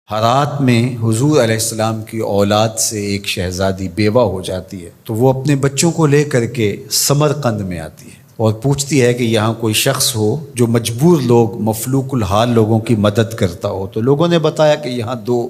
ہرات میں حضور علیہ السلام کی اولاد سے ایک شہزادی بیوہ ہو جاتی ہے تو وہ اپنے بچوں کو لے کر کے سمرقند میں آتی ہے اور پوچھتی ہے کہ یہاں کوئی شخص ہو جو مجبور لوگ، مفلوک الحال لوگوں کی مدد کرتا ہو۔ تو لوگوں نے بتایا کہ یہاں دو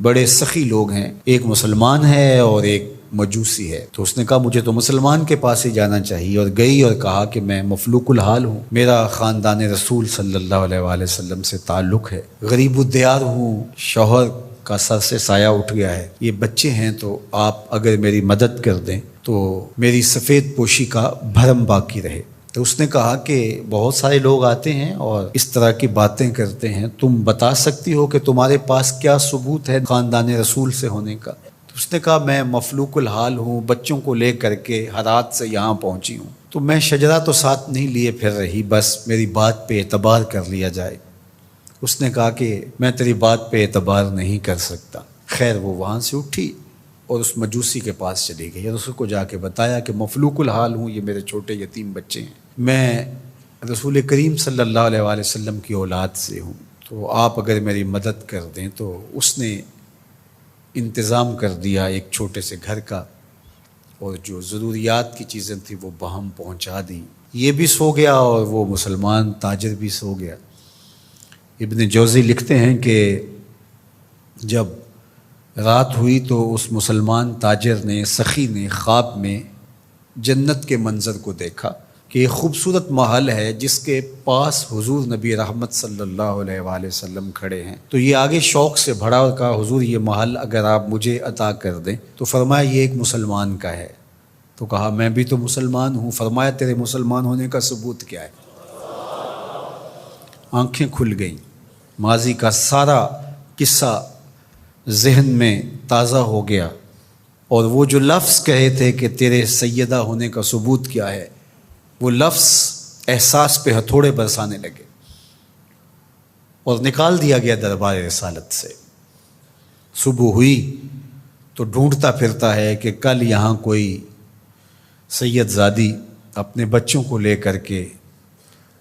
بڑے سخی لوگ ہیں، ایک مسلمان ہے اور ایک مجوسی ہے۔ تو اس نے کہا مجھے تو مسلمان کے پاس ہی جانا چاہیے، اور گئی اور کہا کہ میں مفلوک الحال ہوں، میرا خاندان رسول صلی اللہ علیہ وآلہ وسلم سے تعلق ہے، غریب الدیار ہوں، شوہر کا سر سے سایہ اٹھ گیا ہے، یہ بچے ہیں، تو آپ اگر میری مدد کر دیں تو میری سفید پوشی کا بھرم باقی رہے۔ تو اس نے کہا کہ بہت سارے لوگ آتے ہیں اور اس طرح کی باتیں کرتے ہیں، تم بتا سکتی ہو کہ تمہارے پاس کیا ثبوت ہے خاندان رسول سے ہونے کا؟ تو اس نے کہا میں مفلوک الحال ہوں، بچوں کو لے کر کے ہرات سے یہاں پہنچی ہوں، تو میں شجرہ تو ساتھ نہیں لیے پھر رہی، بس میری بات پہ اعتبار کر لیا جائے۔ اس نے کہا کہ میں تیری بات پہ اعتبار نہیں کر سکتا۔ خیر وہ وہاں سے اٹھی اور اس مجوسی کے پاس چلی گئی اور اس کو جا کے بتایا کہ مفلوک الحال ہوں، یہ میرے چھوٹے یتیم بچے ہیں، میں رسول کریم صلی اللہ علیہ وآلہ وسلم کی اولاد سے ہوں، تو آپ اگر میری مدد کر دیں۔ تو اس نے انتظام کر دیا ایک چھوٹے سے گھر کا، اور جو ضروریات کی چیزیں تھیں وہ باہم پہنچا دیں۔ یہ بھی سو گیا اور وہ مسلمان تاجر بھی سو گیا۔ ابن جوزی لکھتے ہیں کہ جب رات ہوئی تو اس مسلمان تاجر نے، سخی نے، خواب میں جنت کے منظر کو دیکھا کہ ایک خوبصورت محل ہے جس کے پاس حضور نبی رحمت صلی اللہ علیہ وآلہ وسلم کھڑے ہیں۔ تو یہ آگے شوق سے بڑھا اور کہا حضور یہ محل اگر آپ مجھے عطا کر دیں۔ تو فرمایا یہ ایک مسلمان کا ہے۔ تو کہا میں بھی تو مسلمان ہوں۔ فرمایا تیرے مسلمان ہونے کا ثبوت کیا ہے؟ آنکھیں کھل گئیں، ماضی کا سارا قصہ ذہن میں تازہ ہو گیا، اور وہ جو لفظ کہے تھے کہ تیرے سیدہ ہونے کا ثبوت کیا ہے، وہ لفظ احساس پہ ہتھوڑے برسانے لگے اور نکال دیا گیا دربار رسالت سے۔ صبح ہوئی تو ڈھونڈتا پھرتا ہے کہ کل یہاں کوئی سید زادی اپنے بچوں کو لے کر کے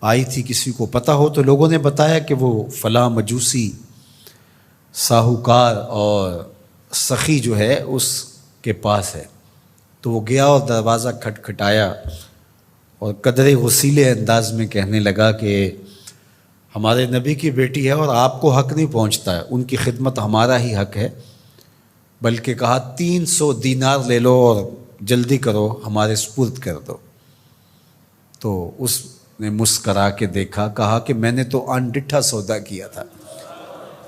آئی تھی، کسی کو پتہ ہو تو لوگوں نے بتایا کہ وہ فلاں مجوسی ساہوکار اور سخی جو ہے اس کے پاس ہے۔ تو وہ گیا اور دروازہ کھٹکھٹایا اور قدرے غسیلے انداز میں کہنے لگا کہ ہمارے نبی کی بیٹی ہے اور آپ کو حق نہیں پہنچتا ہے، ان کی خدمت ہمارا ہی حق ہے، بلکہ کہا 300 دینار لے لو اور جلدی کرو ہمارے سپرد کر دو۔ تو اس نے مسکرا کے دیکھا، کہا کہ میں نے تو انڈٹھا سودا کیا تھا،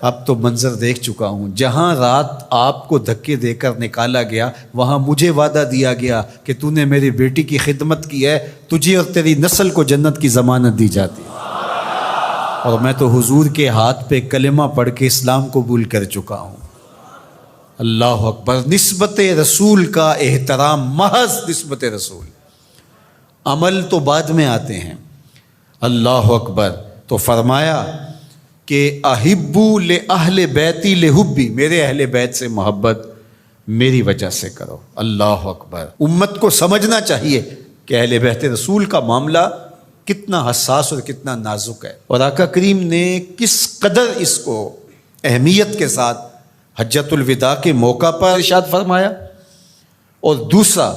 اب تو منظر دیکھ چکا ہوں، جہاں رات آپ کو دھکے دے کر نکالا گیا وہاں مجھے وعدہ دیا گیا کہ تو نے میری بیٹی کی خدمت کی ہے، تجھے اور تیری نسل کو جنت کی ضمانت دی جاتی ہے، اور میں تو حضور کے ہاتھ پہ کلمہ پڑھ کے اسلام قبول کر چکا ہوں۔ اللہ اکبر۔ نسبت رسول کا احترام، محض نسبت رسول، عمل تو بعد میں آتے ہیں۔ اللہ اکبر۔ تو فرمایا کہ احبو لأہل بیتی لحبی، میرے اہل بیت سے محبت میری وجہ سے کرو۔ اللہ اکبر۔ امت کو سمجھنا چاہیے کہ اہل بیت رسول کا معاملہ کتنا حساس اور کتنا نازک ہے، اور آقا کریم نے کس قدر اس کو اہمیت کے ساتھ حجۃ الوداع کے موقع پر ارشاد فرمایا، اور دوسرا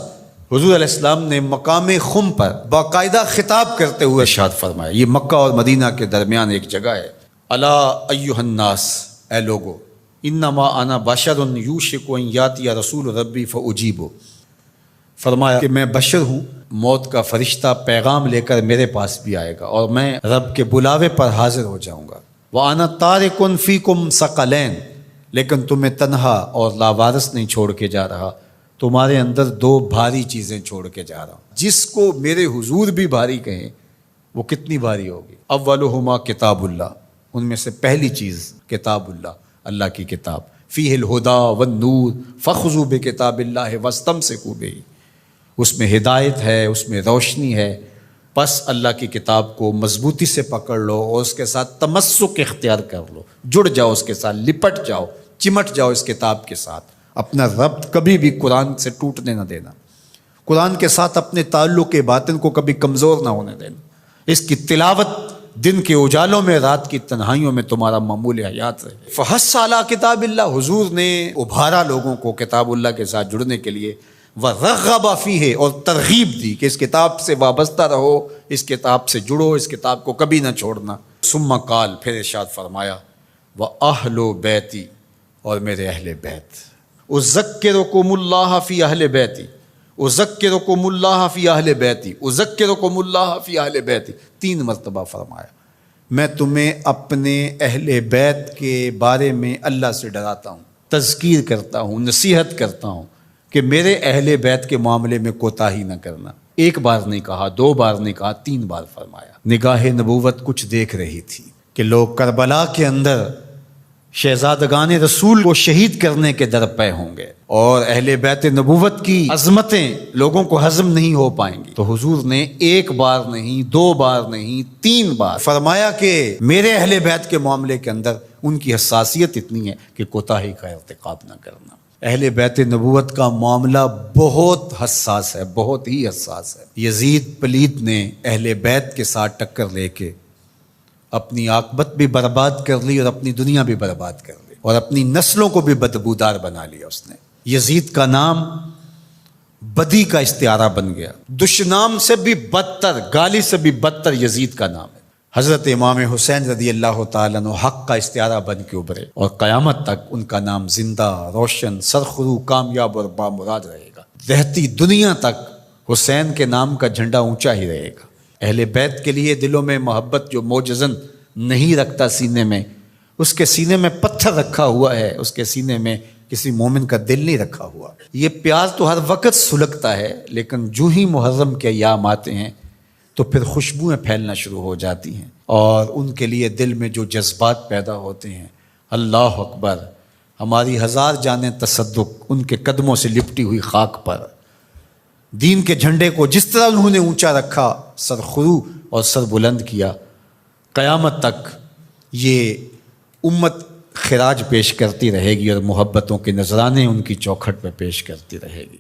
حضور علیہ السلام نے مقام خم پر باقاعدہ خطاب کرتے ہوئے ارشاد فرمایا۔ یہ مکہ اور مدینہ کے درمیان ایک جگہ ہے۔ الا ایھا الناس، اے لوگو، انما انا بشر یوشک ان یاتی رسول ربی فاجیبو، فرمایا کہ میں بشر ہوں، موت کا فرشتہ پیغام لے کر میرے پاس بھی آئے گا اور میں رب کے بلاوے پر حاضر ہو جاؤں گا۔ وانا تارک فیکم ثقلین، لیکن تمہیں تنہا اور لاوارث نہیں چھوڑ کے جا رہا، تمہارے اندر دو بھاری چیزیں چھوڑ کے جا رہا ہوں، جس کو میرے حضور بھی بھاری کہیں وہ کتنی بھاری ہوگی۔ اولہما کتاب اللہ، ان میں سے پہلی چیز کتاب اللہ، اللہ کی کتاب، فیہ الہدی والنور فخذوا بکتاب اللہ واستمسکوا بہ، اس میں ہدایت ہے، اس میں روشنی ہے، پس اللہ کی کتاب کو مضبوطی سے پکڑ لو اور اس کے ساتھ تمسک اختیار کر لو، جڑ جاؤ اس کے ساتھ، لپٹ جاؤ، چمٹ جاؤ اس کتاب کے ساتھ، اپنا ربط کبھی بھی قرآن سے ٹوٹنے نہ دینا، قرآن کے ساتھ اپنے تعلق باطن کو کبھی کمزور نہ ہونے دینا، اس کی تلاوت دن کے اجالوں میں رات کی تنہائیوں میں تمہارا معمول حیات رہے۔ فحث علی کتاب اللہ، حضور نے ابھارا لوگوں کو کتاب اللہ کے ساتھ جڑنے کے لیے، وَرَغَّبَ فِيهِ، اور ترغیب دی کہ اس کتاب سے وابستہ رہو، اس کتاب سے جڑو، اس کتاب کو کبھی نہ چھوڑنا۔ ثم قال، پھر ارشاد فرمایا، وَأَهْلُ بَيْتِي، اور میرے اہل بیت، اذکرکم اللہ فی اہل بیتی، اذکرکم اللہ فی اہل بیتی، اذکرکم اللہ فی اہل بیتی، 3 مرتبہ فرمایا، میں تمہیں اپنے اہل بیت کے بارے میں اللہ سے ڈراتا ہوں، تذکیر کرتا ہوں، نصیحت کرتا ہوں کہ میرے اہل بیت کے معاملے میں کوتاہی نہ کرنا۔ 1 بار نہیں کہا، 2 بار نہیں کہا، 3 بار فرمایا۔ نگاہ نبوت کچھ دیکھ رہی تھی کہ لوگ کربلا کے اندر شہزادگان رسول کو شہید کرنے کے در پے ہوں گے، اور اہل بیت نبوت کی عظمتیں لوگوں کو ہضم نہیں ہو پائیں گی۔ تو حضور نے 1 بار نہیں، 2 بار نہیں، 3 بار فرمایا کہ میرے اہل بیت کے معاملے کے اندر ان کی حساسیت اتنی ہے کہ کوتاہی کا ارتکاب نہ کرنا۔ اہل بیت نبوت کا معاملہ بہت حساس ہے، بہت ہی حساس ہے۔ یزید پلید نے اہل بیت کے ساتھ ٹکر لے کے اپنی عاقبت بھی برباد کر لی اور اپنی دنیا بھی برباد کر لی، اور اپنی نسلوں کو بھی بدبودار بنا لیا اس نے۔ یزید کا نام بدی کا استعارہ بن گیا، دشنام سے بھی بدتر، گالی سے بھی بدتر یزید کا نام ہے۔ حضرت امام حسین رضی اللہ تعالیٰ عنہ حق کا استعارہ بن کے ابھرے، اور قیامت تک ان کا نام زندہ، روشن، سرخرو، کامیاب اور بامراد رہے گا۔ رہتی دنیا تک حسین کے نام کا جھنڈا اونچا ہی رہے گا۔ اہل بیت کے لیے دلوں میں محبت جو موجزن نہیں رکھتا سینے میں، اس کے سینے میں پتھر رکھا ہوا ہے، اس کے سینے میں کسی مومن کا دل نہیں رکھا ہوا۔ یہ پیار تو ہر وقت سلگتا ہے، لیکن جو ہی محرم کے ایام آتے ہیں تو پھر خوشبوئیں پھیلنا شروع ہو جاتی ہیں، اور ان کے لیے دل میں جو جذبات پیدا ہوتے ہیں، اللہ اکبر، ہماری 1000 جانیں تصدق ان کے قدموں سے لپٹی ہوئی خاک پر، دین کے جھنڈے کو جس طرح انہوں نے اونچا رکھا، سرخرو اور سر بلند کیا، قیامت تک یہ امت خراج پیش کرتی رہے گی اور محبتوں کے نذرانے ان کی چوکھٹ پہ پیش کرتی رہے گی۔